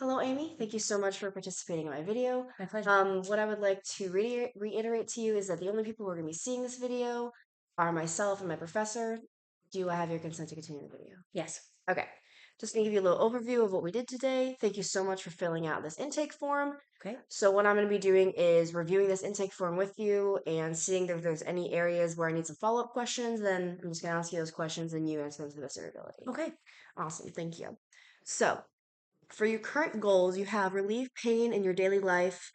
Hello, Amy. Thank you so much for participating in my video. My pleasure. What I would like to reiterate to you is that the only people who are going to be seeing this video are myself and my professor. Do I have your consent to continue the video? Yes. Okay. Just going to give you a little overview of what we did today. Thank you so much for filling out this intake form. Okay. So what I'm going to be doing is reviewing this intake form with you and seeing if there's any areas where I need some follow-up questions. Then I'm just going to ask you those questions and you answer them to the best of your ability. Okay. Awesome. Thank you. So for your current goals, you have relieve pain in your daily life,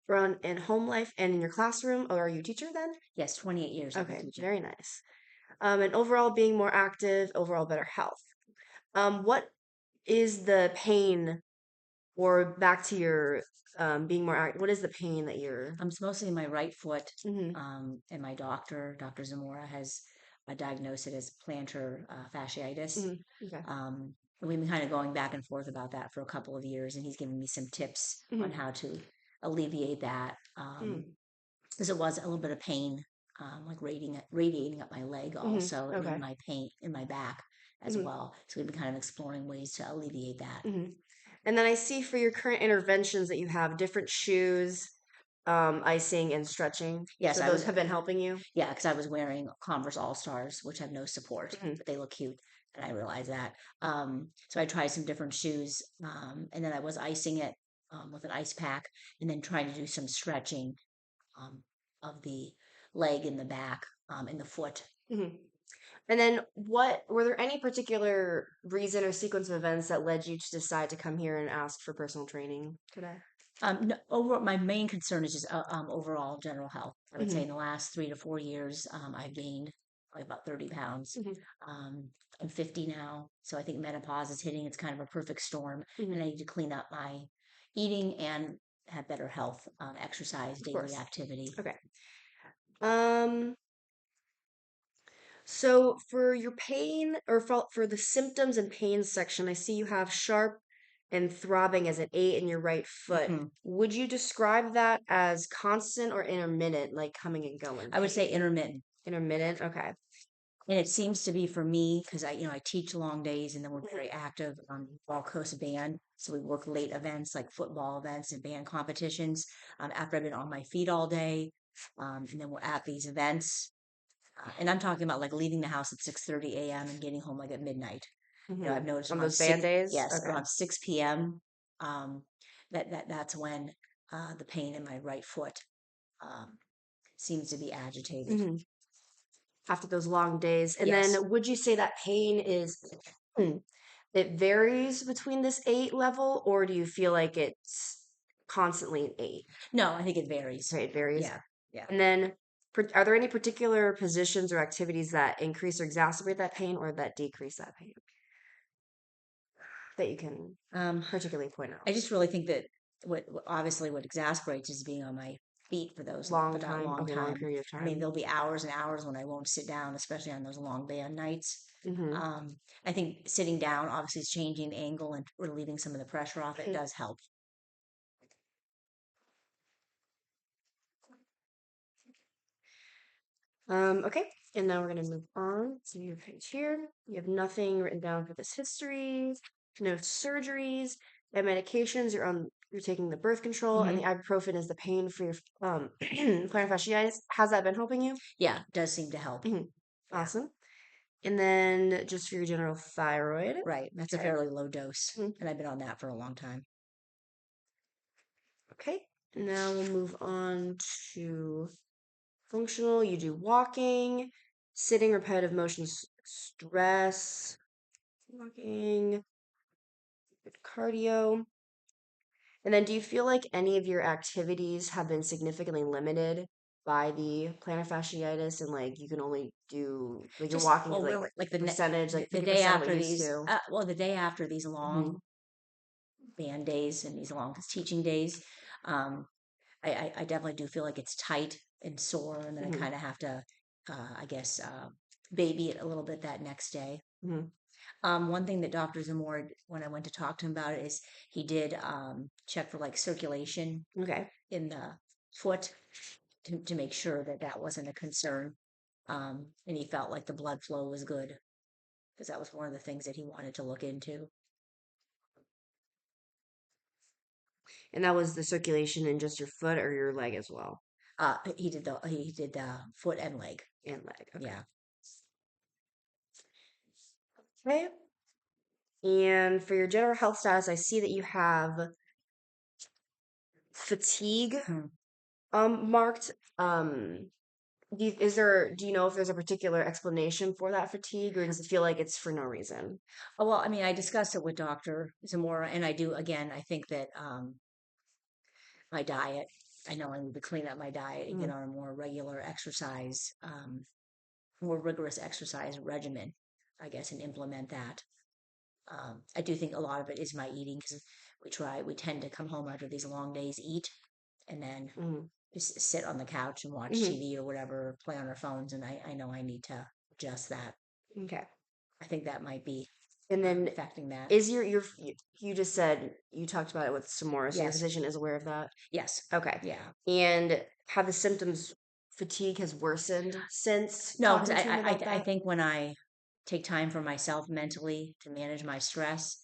run in home life, and in your classroom. Or are you a teacher then? Yes, 28 years I've been Okay, teaching. very nice. And overall being more active, overall better health. What is the pain, or back to your being more active? What is the pain that you're? It's mostly in my right foot, Hmm. and my Dr. Zamora, has diagnosed it as plantar fasciitis. Hmm. Okay. And we've been kind of going back and forth about that for a couple of years, and he's given me some tips on Hmm. how to alleviate that. Because it was a little bit of pain, like radiating up my leg Hmm. also, and in Okay. my pain in my back as Hmm. well. So we've been kind of exploring ways to alleviate that. Hmm. And then I see for your current interventions that you have different shoes, icing, and stretching. Yes, So I those was have been helping you. Yeah, because I was wearing Converse All Stars, which have no support, Hmm. but they look cute, and I realized that. So I tried some different shoes, and then I was icing it with an ice pack, and then trying to do some stretching um, of the leg and the back and the foot. Hmm. And then what were there any particular reason or sequence of events that led you to decide to come here and ask for personal training today? No, my main concern is just overall general health. I would say in Hmm. the last 3 to 4 years, I've gained like about 30 pounds. Hmm. I'm 50 now, so I think menopause is hitting. It's kind of a perfect storm, Hmm. and I need to clean up my eating and have better health, exercise, Of daily course. activity. Okay. Um, so for your pain or for the symptoms and pain section, I see you have sharp and throbbing as an 8 in your right foot. Mhm. Would you describe that as constant or intermittent, like coming and going I would say pain? intermittent. Intermittent, okay. And it seems to be for me because I teach long days and then we're Mhm. very active on Gulf Coast band. So we work late events like football events and band competitions. After I've been on my feet all day, and then we're at these events, and I'm talking about like leaving the house at 6:30 a.m. and getting home like at midnight. I've Hmm. noticed On around those band six, days? yes, Okay. around 6 p.m. Um, that's when the pain in my right foot um, seems to be agitated. Hmm. After those long days. And Yes. then would you say that pain is it varies between this 8 level, or do you feel like it's constantly an 8? No, I think it varies. Okay, it varies. Yeah. Yeah. And then are there any particular positions or activities that increase or exacerbate that pain or that decrease that pain that you can Um, particularly point out? I just really think that obviously what exasperates is being on my feet for Long that time. long Okay, long time. period of I mean, time. there'll be hours and hours when I won't sit down, especially on those long band nights. Hmm. I think sitting down, obviously, is changing the angle and relieving some of the pressure off. It does help. Okay, and now we're going to move on to your page here. You have nothing written down for this history, no surgeries, and medications. You're taking the birth control, and the Hmm. ibuprofen is the pain for your plantar fasciitis. Has that been helping you? Yeah, it does seem to help. Mhm. Yeah, Awesome. And then just for your general thyroid. right. That's a Okay. fairly low dose, Mhm. and I've been on that for a long time. Okay. Now we'll move on to functional. You do walking, sitting, repetitive motions, stress, walking, good cardio. And then do you feel like any of your activities have been significantly limited by the plantar fasciitis and like you can only do like your Just walking is well, like really, like percentage, like the day 50% of what after you used these, to? the day after these Hmm. long band days and these long teaching days, um, I definitely do feel like it's tight and sore, and then I Hmm. kind of have to, I guess, baby it a little bit that next day. Hmm. One thing that Dr. Zamora, when I went to talk to him about it, is he did check for like circulation Okay. in the foot to make sure that that wasn't a concern. And he felt like the blood flow was good because that was one of the things that he wanted to look into. And that was the circulation in just your foot or your leg as well? He did the foot and leg. And leg. Okay. Yeah. Okay. And for your general health status, I see that you have fatigue Hmm. marked. Do you know if there's a particular explanation for that fatigue, or does it feel like it's for no reason? Oh, well, I mean, I discussed it with Dr. Zamora, and I do, again, I think that my diet, I know I need to clean up my diet and get Mm, on a more regular exercise, more rigorous exercise regimen, I guess, and implement that. I do think a lot of it is my eating because we tend to come home after these long days, eat, and then mm, just sit on the couch and watch mhm. TV or whatever, play on our phones. And I know I need to adjust that. Okay. I think that might be And then affecting that. is you just said you talked about it with some more, so your Yes. physician is aware of that? Yes. Okay. Yeah. And have the symptoms fatigue has worsened since No, because talking to him about I that? think when I take time for myself mentally to manage my stress,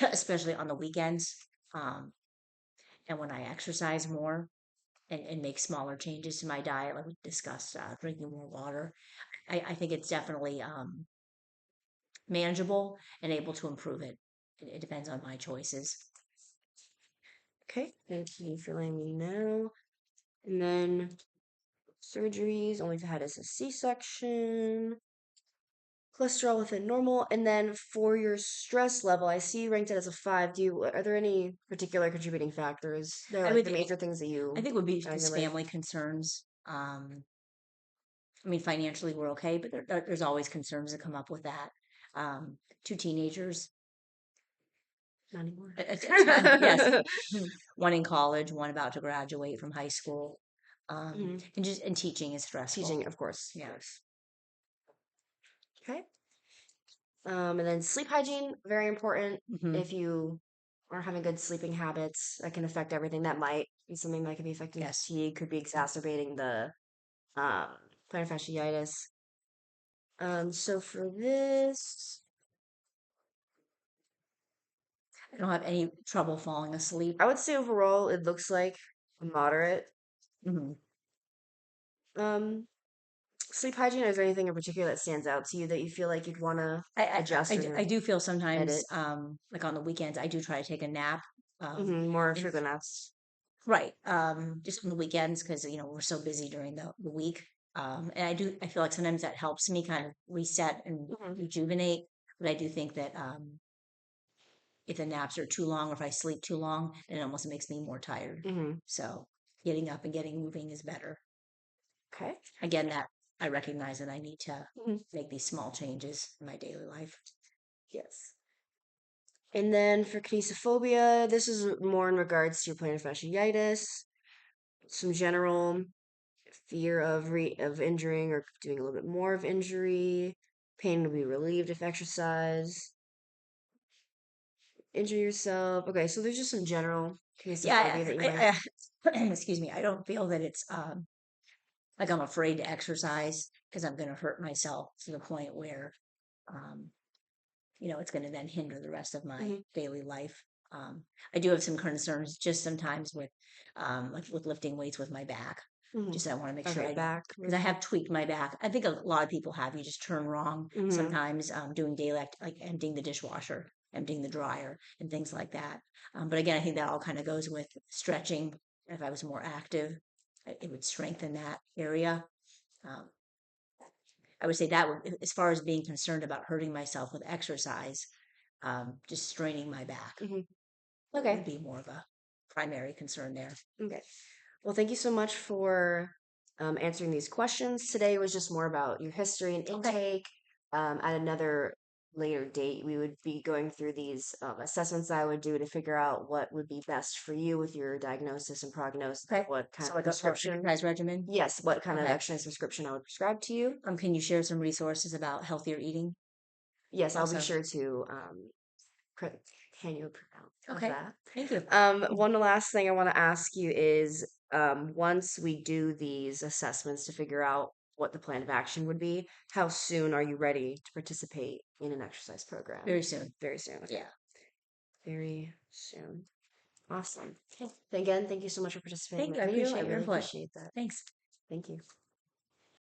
especially on the weekends, um, and when I exercise more and make smaller changes to my diet, like we discussed, drinking more water, I think it's definitely manageable and able to improve it. It depends on my choices. Okay. Thank you for letting me know. And then surgeries, only if it had as a C-section. Cholesterol within normal. And then for your stress level, I see you ranked it as a 5. Are there any particular contributing factors? They're I like would, the major things that I you think would be found in just your life. family concerns. I mean, financially we're okay, but there's always concerns that come up with that. Two teenagers, Not anymore. yes, one in college, one about to graduate from high school, Mhm. and teaching is stressful. Teaching, of course. Of Yeah. course. Okay. And then sleep hygiene, very important. Hmm. If you are having good sleeping habits, that can affect everything. That might be something that could be affecting Yes. fatigue, could be exacerbating the um, plantar fasciitis. So for this, I don't have any trouble falling asleep. I would say overall it looks like a moderate Hmm. um, sleep hygiene. Is there anything in particular that stands out to you that you feel like you'd want to adjust I or do feel sometimes, edit? like on the weekends, I do try to take a nap. More And frequent naps. right, just on the weekends because we're so busy during the week. And I feel like sometimes that helps me kind of reset and Hmm. rejuvenate. But I do think that if the naps are too long or if I sleep too long, then it almost makes me more tired. Hmm. So getting up and getting moving is better. Okay. Again, that I recognize that I need to Mhm. make these small changes in my daily life. Yes. And then for kinesiophobia, this is more in regards to your plantar fasciitis, some general fear of injuring or doing a little bit more of injury, pain will be relieved if exercise, injure yourself. Okay, so there's just some general Yeah, kinesiophobia that you might. excuse me. I don't feel that it's like I'm afraid to exercise because I'm going to hurt myself to the point where, um, it's going to then hinder the rest of my Mhm, daily life. I do have some concerns just sometimes with, like with lifting weights with my back. mhm. Just I want to make sure Okay, back because I have related. tweaked my back. I think a lot of people have. You just turn wrong Hmm. sometimes, doing daily like emptying the dishwasher, emptying the dryer, and things like that. But again, I think that all kind of goes with stretching. If I was more active, it would strengthen that area. Um, I would say that as far as being concerned about hurting myself with exercise, just straining my back Hmm. would Okay. be more of a primary concern there. Okay. Well, thank you so much for answering these questions. Today was just more about your history and Okay. intake. At another later date, we would be going through these assessments I would do to figure out what would be best for you with your diagnosis and prognosis, Okay. what kind So of like a prescription. exercise regimen. Yes, what kind of Okay. exercise prescription I would prescribe to you. Can you share some resources about healthier eating Yes, I'll be also? sure to pre- can you pronounce Okay. that? Thank you. One last thing I want to ask you is once we do these assessments to figure out what the plan of action would be, how soon are you ready to participate in an exercise program? Very soon. Very soon. Okay. Yeah. Very soon. Awesome. Okay. Again, thank you so much for participating Thank in you. the I video. I appreciate your really input. appreciate that. Thanks. Thank you.